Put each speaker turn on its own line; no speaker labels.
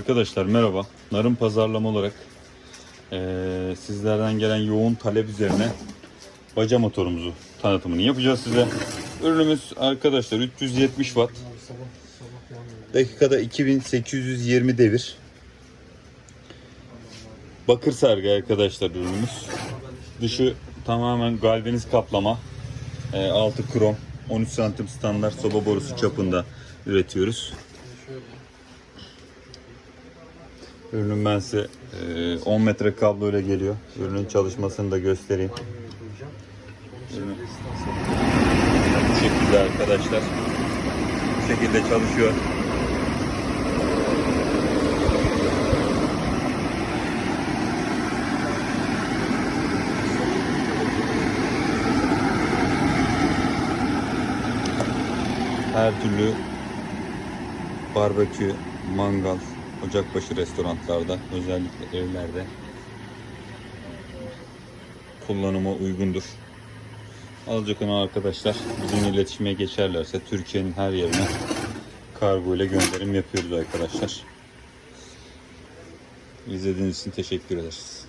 Arkadaşlar merhaba. Narın pazarlama olarak sizlerden gelen yoğun talep üzerine baca motorumuzu tanıtımını yapacağız size. Ürünümüz arkadaşlar 370 watt. Dakikada 2820 devir. Bakır sargı arkadaşlar ürünümüz. Dışı tamamen galvaniz kaplama. Altı krom. 13 santim standart soba borusu çapında üretiyoruz. Ürünün ben size 10 metre kablo ile geliyor. Ürünün çalışmasını da göstereyim. Ürün bu şekilde arkadaşlar. Bu şekilde çalışıyor. Her türlü barbekü, mangal, ocakbaşı restoranlarda, özellikle evlerde kullanıma uygundur. Alacak olan arkadaşlar bizimle iletişime geçerlerse Türkiye'nin her yerine kargo ile gönderim yapıyoruz arkadaşlar. İzlediğiniz için teşekkür ederiz.